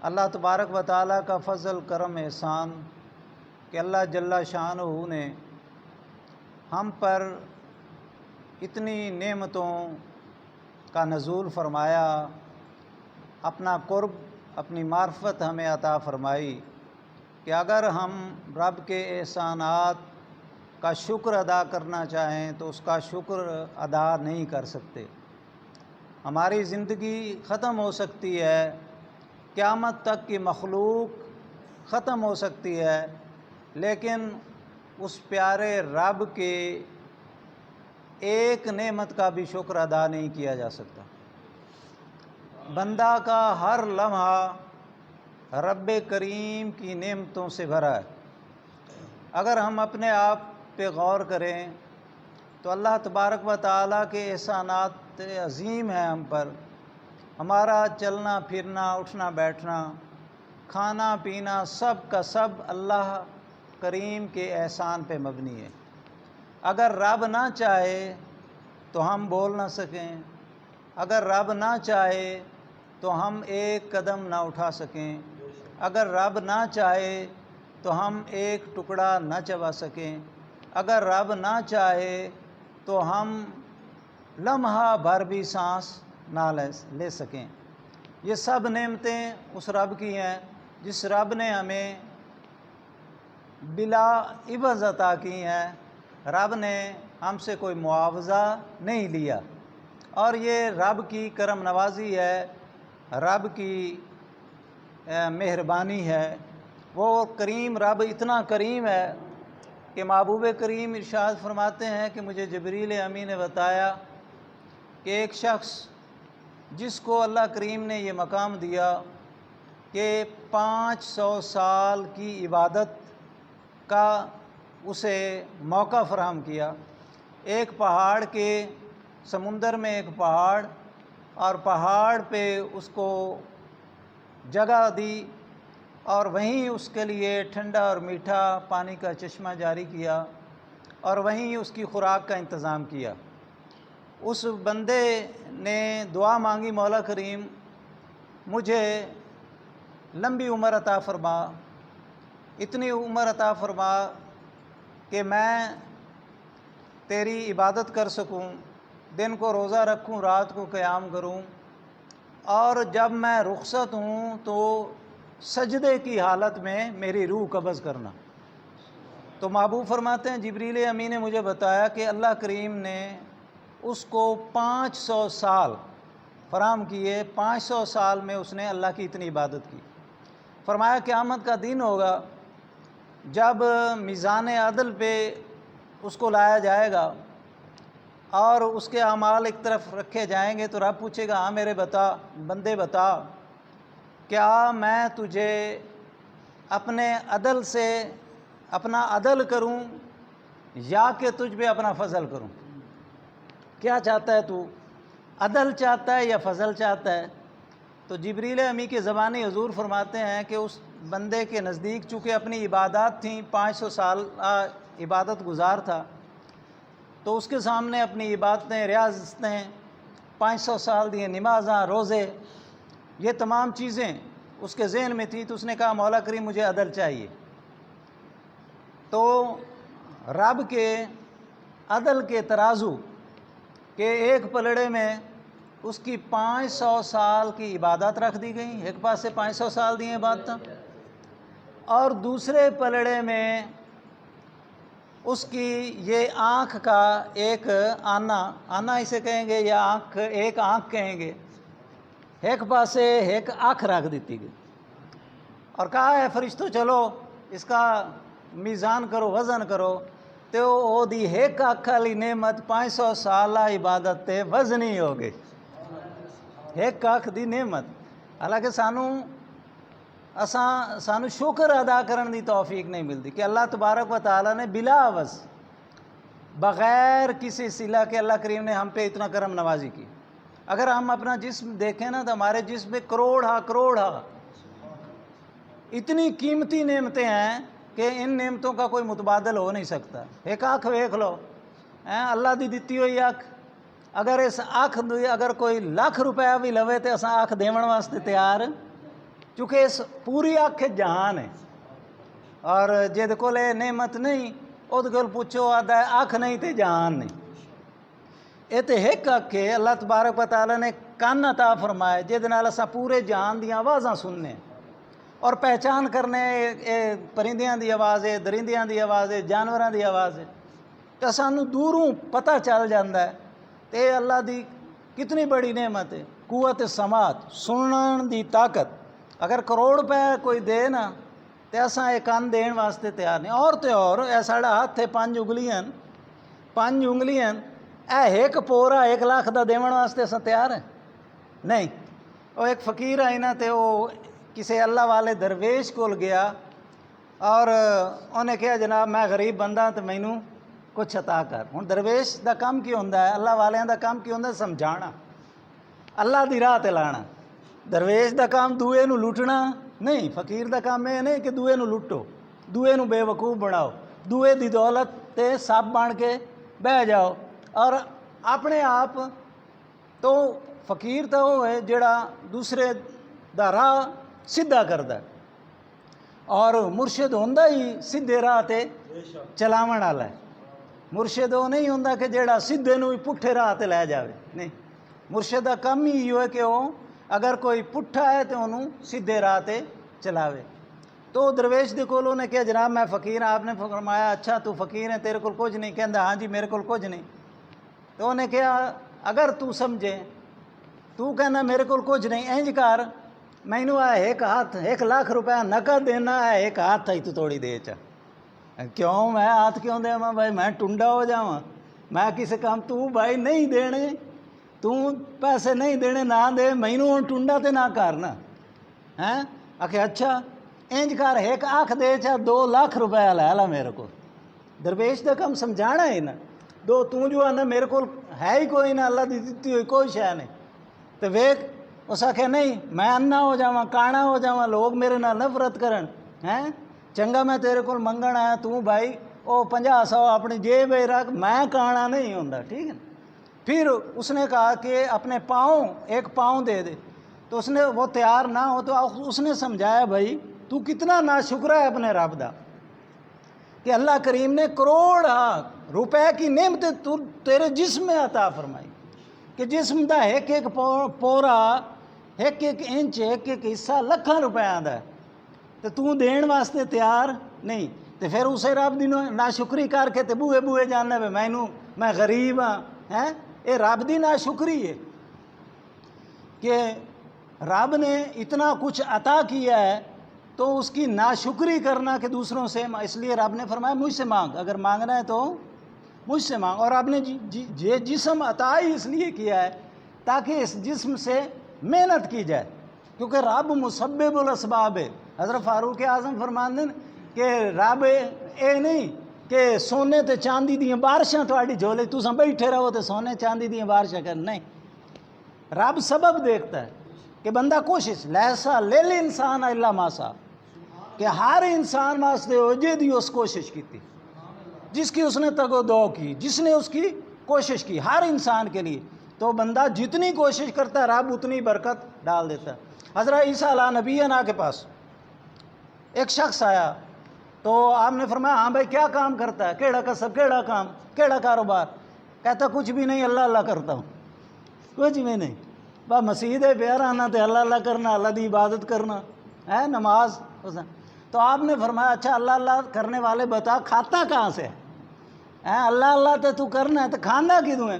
اللہ تبارک و تعالیٰ کا فضل کرم احسان کہ اللہ جل شانہ نے ہم پر اتنی نعمتوں کا نزول فرمایا، اپنا قرب اپنی معرفت ہمیں عطا فرمائی کہ اگر ہم رب کے احسانات کا شکر ادا کرنا چاہیں تو اس کا شکر ادا نہیں کر سکتے۔ ہماری زندگی ختم ہو سکتی ہے، قیامت تک کی مخلوق ختم ہو سکتی ہے، لیکن اس پیارے رب کے ایک نعمت کا بھی شکر ادا نہیں کیا جا سکتا۔ بندہ کا ہر لمحہ رب کریم کی نعمتوں سے بھرا ہے۔ اگر ہم اپنے آپ پہ غور کریں تو اللہ تبارک و تعالیٰ کے احسانات عظیم ہیں ہم پر۔ ہمارا چلنا پھرنا، اٹھنا بیٹھنا، کھانا پینا، سب کا سب اللہ کریم کے احسان پہ مبنی ہے۔ اگر رب نہ چاہے تو ہم بول نہ سکیں، اگر رب نہ چاہے تو ہم ایک قدم نہ اٹھا سکیں، اگر رب نہ چاہے تو ہم ایک ٹکڑا نہ چبا سکیں، اگر رب نہ چاہے تو ہم لمحہ بھر بھی سانس نہ لے سکیں۔ یہ سب نعمتیں اس رب کی ہیں جس رب نے ہمیں بلا عوض عطا کی ہیں۔ رب نے ہم سے کوئی معاوضہ نہیں لیا، اور یہ رب کی کرم نوازی ہے، رب کی مہربانی ہے۔ وہ کریم رب اتنا کریم ہے کہ محبوب کریم ارشاد فرماتے ہیں کہ مجھے جبریل امین نے بتایا کہ ایک شخص جس کو اللہ کریم نے یہ مقام دیا کہ 500 سال کی عبادت کا اسے موقع فراہم کیا۔ ایک پہاڑ کے سمندر میں ایک پہاڑ، اور پہاڑ پہ اس کو جگہ دی، اور وہیں اس کے لیے ٹھنڈا اور میٹھا پانی کا چشمہ جاری کیا، اور وہیں اس کی خوراک کا انتظام کیا۔ اس بندے نے دعا مانگی، مولا کریم مجھے لمبی عمر عطا فرما، اتنی عمر عطا فرما کہ میں تیری عبادت کر سکوں، دن کو روزہ رکھوں، رات کو قیام کروں، اور جب میں رخصت ہوں تو سجدے کی حالت میں میری روح قبض کرنا۔ تو محبوب فرماتے ہیں جبریل امین نے مجھے بتایا کہ اللہ کریم نے اس کو 500 سال فراہم کیے، 500 سال میں اس نے اللہ کی اتنی عبادت کی۔ فرمایا قیامت کا دن ہوگا جب میزان عدل پہ اس کو لایا جائے گا اور اس کے اعمال ایک طرف رکھے جائیں گے، تو رب پوچھے گا ہاں میرے بندے بتا، کیا میں تجھے اپنے عدل سے اپنا عدل کروں یا کہ تجھ پہ اپنا فضل کروں؟ کیا چاہتا ہے تو، عدل چاہتا ہے یا فضل چاہتا ہے؟ تو جبریل امی کی زبانی حضور فرماتے ہیں کہ اس بندے کے نزدیک چونکہ اپنی عبادات تھیں، 500 سال عبادت گزار تھا، تو اس کے سامنے اپنی عبادتیں، ریاضتیں 500 سال دیے، نمازاں، روزے، یہ تمام چیزیں اس کے ذہن میں تھیں۔ تو اس نے کہا مولا کریم مجھے عدل چاہیے۔ تو رب کے عدل کے ترازو کہ ایک پلڑے میں اس کی 500 سال کی عبادت رکھ دی گئی، ایک پاس سے 500 سال دی عبادت، اور دوسرے پلڑے میں اس کی یہ آنکھ کا ایک آنا اسے کہیں گے، یا ایک آنکھ کہیں گے، ایک پاسے ایک آنکھ رکھ دیتی گئی، اور کہا ہے فرشتوں چلو اس کا میزان کرو، وزن کرو، تو وہ دی ایک آنکھ والی نعمت 500 سال عبادت تے وزنی ہو گئی، ایک آنکھ دی نعمت۔ حالانکہ سانو شکر ادا کرنے دی توفیق نہیں ملتی کہ اللہ تبارک و تعالیٰ نے بلا عوض بغیر کسی صلہ کے اللہ کریم نے ہم پہ اتنا کرم نوازی کی۔ اگر ہم اپنا جسم دیکھیں نا تو ہمارے جسم میں کروڑا اتنی قیمتی نعمتیں ہیں کہ ان نعمتوں کا کوئی متبادل ہو نہیں سکتا۔ ایک آنکھ ویکھ لو، اللہ دی دتی ہوئی آنکھ، اگر اس آنکھ اگر کوئی 1,00,000 روپیہ بھی لوے تو اساں آنکھ دیون واسطے تیار چونکہ اس پوری آنکھ جہان ہے، اور جد کول نعمت نہیں اد کول پوچھو آدھا ہے آنکھ نہیں تے جہان نہیں. یہ تو ایک آنکھ ہے. اللہ تبارک و تعالیٰ نے کان عطا فرمائے جہد نال اساں پورے جہان دیاں آوازاں سننے اور پہچان کرنے پرندیاں دی آواز ہے، درندیاں دی آواز ہے، جانوراں دی آواز ہے، تو سانو دوروں پتہ چل جاندہ ہے. تے اللہ دی کتنی بڑی نعمت ہے. قوت سماعت، سنن دی طاقت. اگر کروڑ روپے کوئی دے نا تے اساں ایک کان دین واسطے تیار نہیں. اور تے اور اے ساڑا ہاتھ ہے 5 انگلیاں اے ایک پورا 1 لاکھ دا دیون واسطے اساں تیار ہیں نہیں. وہ ایک فقیر آئی نا تے وہ کسی اللہ والے درویش کول گیا اور انہیں کہا جناب میں غریب بندہ تو مینوں کچھ عطا کر. ہن درویش دا کام کی ہوندا ہے، اللہ والیاں دا کام کی ہوندا ہے سمجھانا، اللہ دی راہ تے لانا. درویش دا کام دوئے نو لٹنا نہیں. فقیر دا کام یہ نہیں کہ دوئے نو لٹو، دوئے نو بے وقوف بناؤ، دوئے دی دولت تے سب بن کے بہ جاؤ اور اپنے آپ. تو فقیر تو وہ ہے جڑا دوسرے دا راہ سیدھا کردا ہے، اور مرشد ہوندا ہی سیدھے راہ تے چلاون والا ہے. مرشد وہ نہیں ہوندا کہ جڑا سیدھے نو ہی پٹھے راہ تے لے جاوے نہیں. مرشد دا کم ہی ہے کہ وہ اگر کوئی پٹھا ہے تو انہوں سیدھے راہ تے چلاوے. تو درویش دے کول نے کہا جناب میں فقیر ہاں. آپ نے فرمایا اچھا تو فقیر ہے تیرے کول کچھ نہیں؟ کہندا ہاں جی میرے کول کچھ نہیں. تو انہیں کہا اگر تو سمجھے تو کہنا میرے کول کچھ نہیں، انج کر مینوں ایک ہاتھ 1 لاکھ روپیہ نقد دینا ہے، ایک ہاتھ ہی تو توڑی دے چا. کیوں میں ہاتھ کیوں دے ماں بھائی میں ٹنڈا ہو جاواں؟ میں کسی کام تو بھائی نہیں دینے، تو پیسے نہیں دینے نہ دے، مینوں ہن ٹنڈا تے نہ کرنا ہیں. آکھے اچھا انج کر ایک آنکھ دے چا 2 لاکھ روپیہ لے لا میرے کو. درویش دا کم سمجھانا ہے نا. دو تو جو آنا میرے کو ہے ہی کوئی نہ، اللہ دی دتی ہوئی کوئی شے نہیں. تو ویک اس آکھے نہیں میں انا ہو جاواں، کانا ہو جاواں، لوگ میرے نال نفرت کرن ہیں. چنگا میں تیرے کو منگن آیا، تو بھائی او 50-100 اپنی جیب رکھ، میں کانا نہیں ہوندا. ٹھیک ہے. پھر اس نے کہا کہ اپنے پاؤں 1 پاؤں دے دے. تو اس نے وہ تیار نہ ہو تو اس نے سمجھایا بھائی تو کتنا ناشکرا ہے اپنے رب دا کہ اللہ کریم نے کروڑ روپے کی نعمت تیرے جسم میں عطا فرمائی کہ جسم دا ایک پورا 1 انچ 1 حصہ لکھاں روپیاں دا ہے تو دین واسطے تیار نہیں. تو پھر اسے رب دی ناشکری کر کے تے بوئے جانا پہ میں غریب ہاں ہیں. یہ رب دی ناشکری ہے کہ رب نے اتنا کچھ عطا کیا ہے تو اس کی ناشکری کرنا کہ دوسروں سے. اس لیے رب نے فرمایا مجھ سے مانگ، اگر مانگنا ہے تو مجھ سے مانگ. اور رب نے یہ جسم عطا ہی اس لیے کیا ہے تاکہ اس جسم سے محنت کی جائے، کیونکہ رب مسبب الاسباب ہے. حضرت فاروق اعظم فرماندے کہ رب اے نہیں کہ سونے تے چاندی دیاں بارشاں تھوڑی جھولے تساں بیٹھے رہو تے سونے چاندی دیاں بارشاں کر. نہیں، رب سبب دیکھتا ہے کہ بندہ کوشش لیسا لیل انسان الا ما سعی، کہ ہر انسان واسطے ہو جے دی اس کوشش کی تھی، جس کی اس نے تگ و دو کی، جس نے اس کی کوشش کی ہر انسان کے لیے. تو بندہ جتنی کوشش کرتا ہے رب اتنی برکت ڈال دیتا ہے. حضرت عیسیٰ علیہ نبینا کے پاس ایک شخص آیا تو آپ نے فرمایا ہاں بھائی کیا کام کرتا ہے، کیڑا کسب، کیڑا کام، کیڑا کاروبار؟ کہتا کچھ بھی نہیں، اللہ اللہ کرتا ہوں. کچھ بھی نہیں، بس مسجد ہے پیار آنا تے اللہ اللہ کرنا، اللہ دی عبادت کرنا ہے، نماز. تو آپ نے فرمایا اچھا اللہ اللہ کرنے والے بتا کھاتا کہاں سے ہے؟ اللہ اللہ تو کرنا ہے تو کھانا کدوں ہے؟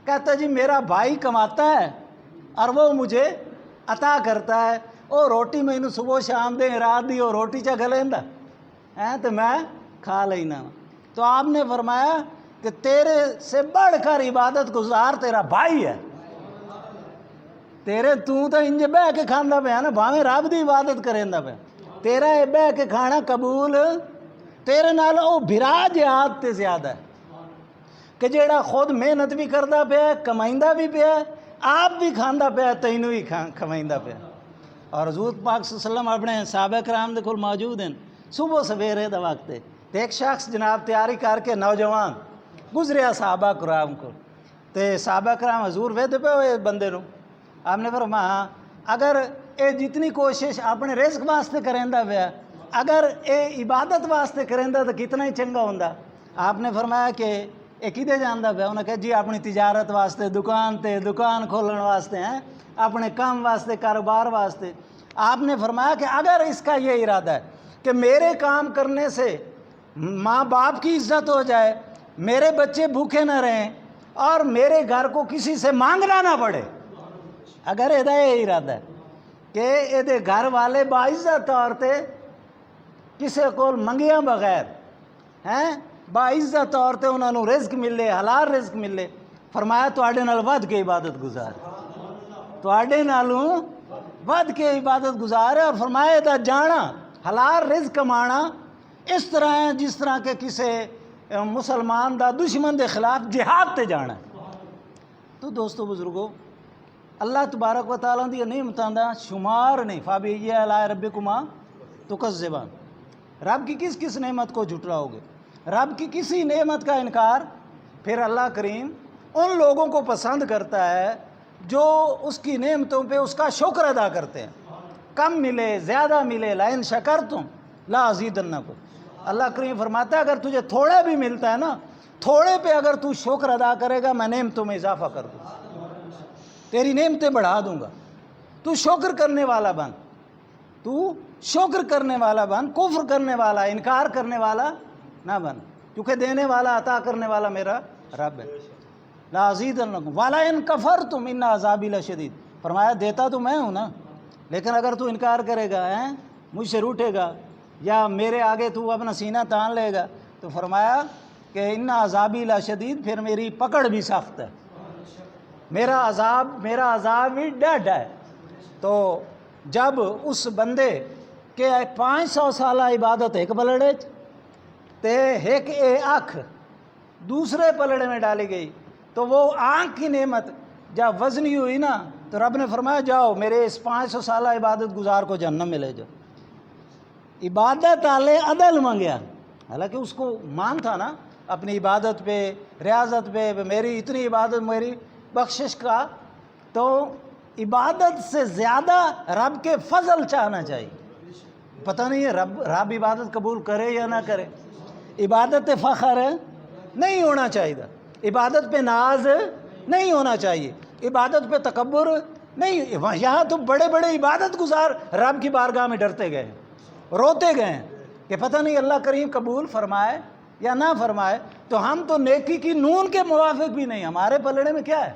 کہتا جی میرا بھائی کماتا ہے اور وہ مجھے عطا کرتا ہے، وہ روٹی مینوں صبح شام دے رات دی وہ روٹی چا گلیندا ہے تو میں کھا لینا. تو آپ نے فرمایا کہ تیرے سے بڑھ کر عبادت گزار تیرا بھائی ہے. تیرے تو انج بہ کے کھانا پیا نا، بھاویں رب دی عبادت کریندا پیا، تیرا یہ بہ کے کھانا قبول تیرے نال او بھرا جہاد تے زیادہ ہے کہ جیڑا خود محنت بھی کردا پیا، کمائندا بھی پیا، آپ بھی کھاندا پیا، تینوں ہی کمائندا پیا. اور حضور پاک صلی اللہ علیہ وسلم اپنے صحابہ کرام دے کول موجود ہیں صبح سویرے دا وقت ہے. ایک شخص جناب تیاری کر کے نوجوان گزریا صحابہ کرام کو، تے صحابہ کرام حضور ویدے پہ ہوئے بندے نو. آپ نے فرمایا اگر اے جتنی کوشش اپنے رزق واسطے کریندا پیا اگر اے عبادت واسطے کریندا تو کتنا ہی چنگا ہوندا. آپ نے فرمایا کہ اے کدے جاندا پیا؟ انہیں کہا جی اپنی تجارت واسطے، دکان کھولن واسطے ہیں، اپنے کام واسطے، کاروبار واسطے. آپ نے فرمایا کہ اگر اس کا یہ ارادہ ہے کہ میرے کام کرنے سے ماں باپ کی عزت ہو جائے، میرے بچے بھوکے نہ رہیں اور میرے گھر کو کسی سے مانگنا نہ پڑے، اگر یہ ارادہ ہے کہ یہ گھر والے باعزت طور تے کسی کو منگیاں بغیر ہیں باعزت طور تے انہوں نے رزق ملے، حلال رزق ملے، فرمایا تواڈے نال ود کے عبادت گزار، تواڈے نالوں ود کے عبادت گزار ہے. اور فرمایا دا جانا حلال رزق کمانا اس طرح ہے جس طرح کہ کسی مسلمان دا دشمن دے خلاف جہاد تے جانا ہے. تو دوستو بزرگو، اللہ تبارک و تعالیٰ دی نعمتاں دا شمار نہیں. فَبِأَيِّ آلَاءِ رَبِّكُمَا تُكَذِّبَانِ، رب کی کس کس نعمت کو جھٹلاؤ گے؟ رب کی کسی نعمت کا انکار پھر اللہ کریم ان لوگوں کو پسند کرتا ہے جو اس کی نعمتوں پہ اس کا شکر ادا کرتے ہیں. کم ملے زیادہ ملے، لَإِن شَكَرْتُمْ لَأَزِيدَنَّكُمْ. اللہ کریم فرماتا ہے اگر تجھے تھوڑا بھی ملتا ہے نا، تھوڑے پہ اگر تو شکر ادا کرے گا میں نعمتوں میں اضافہ کر دوں گا، تیری نعمتیں بڑھا دوں گا. تو شکر کرنے والا بن، تو شکر کرنے والا بن، کفر کرنے والا، انکار کرنے والا نہ بن، کیونکہ دینے والا عطا کرنے والا میرا رب ہے. لَأَزِيدَنَّكُمْ وَلَئِن كَفَرْتُمْ إِنَّ عَذَابِي لَشَدِيدٌ. فرمایا دیتا تو میں ہوں نا، لیکن اگر تو انکار کرے گا، مجھ سے روٹے گا یا میرے آگے تو اپنا سینہ تان لے گا، تو فرمایا کہ اِنَّ عَذَابِي لَشَدِيدٌ، پھر میری پکڑ بھی سخت ہے، میرا عذاب بھی ڈٹ ہے. تو جب اس بندے کہ 500 سالہ عبادت ایک پلڑے تے ایک آنکھ دوسرے پلڑے میں ڈالی گئی، تو وہ آنکھ کی نعمت جب وزنی ہوئی نا تو رب نے فرمایا جاؤ میرے اس 500 سالہ عبادت گزار کو جہنم میں لے جاؤ. عبادت والے عدل مانگیا، حالانکہ اس کو مان تھا نا اپنی عبادت پہ، ریاضت پہ، میری اتنی عبادت میری بخشش کا. تو عبادت سے زیادہ رب کے فضل چاہنا چاہیے. پتہ نہیں ہے رب عبادت قبول کرے یا نہ کرے. عبادت فخر نہیں ہونا چاہیے، عبادت پہ ناز نہیں ہونا چاہیے، عبادت پہ تکبر نہیں. یہاں تو بڑے بڑے عبادت گزار رب کی بارگاہ میں ڈرتے گئے، روتے گئے کہ پتہ نہیں اللہ کریم قبول فرمائے یا نہ فرمائے. تو ہم تو نیکی کی نون کے موافق بھی نہیں، ہمارے پلڑے میں کیا ہے؟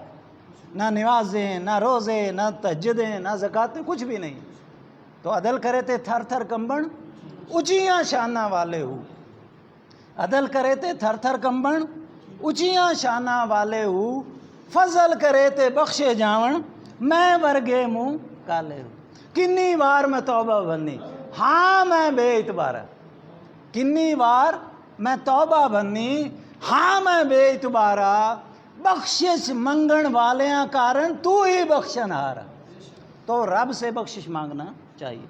نہ نمازیں، نہ روزے، نہ تہجدیں، نہ زکاتیں، کچھ بھی نہیں. تو عدل کرے تے تھر تھر کمبن اچیاں شانہ والے ہو، عدل کرے تے تھر تھر کمبن اچیاں شانہ والے ہو، فضل کرے تے بخشے جاون میں ورگے منہ کالے ہو. کنی بار میں توبہ بنی، ہاں میں بے اعتبارہ، کنی بار میں توبہ بنی، ہاں میں بے اعتبارہ، بخشش منگن والیاں کارن تو ہی بخشن ہارا. تو رب سے بخشش مانگنا چاہیے.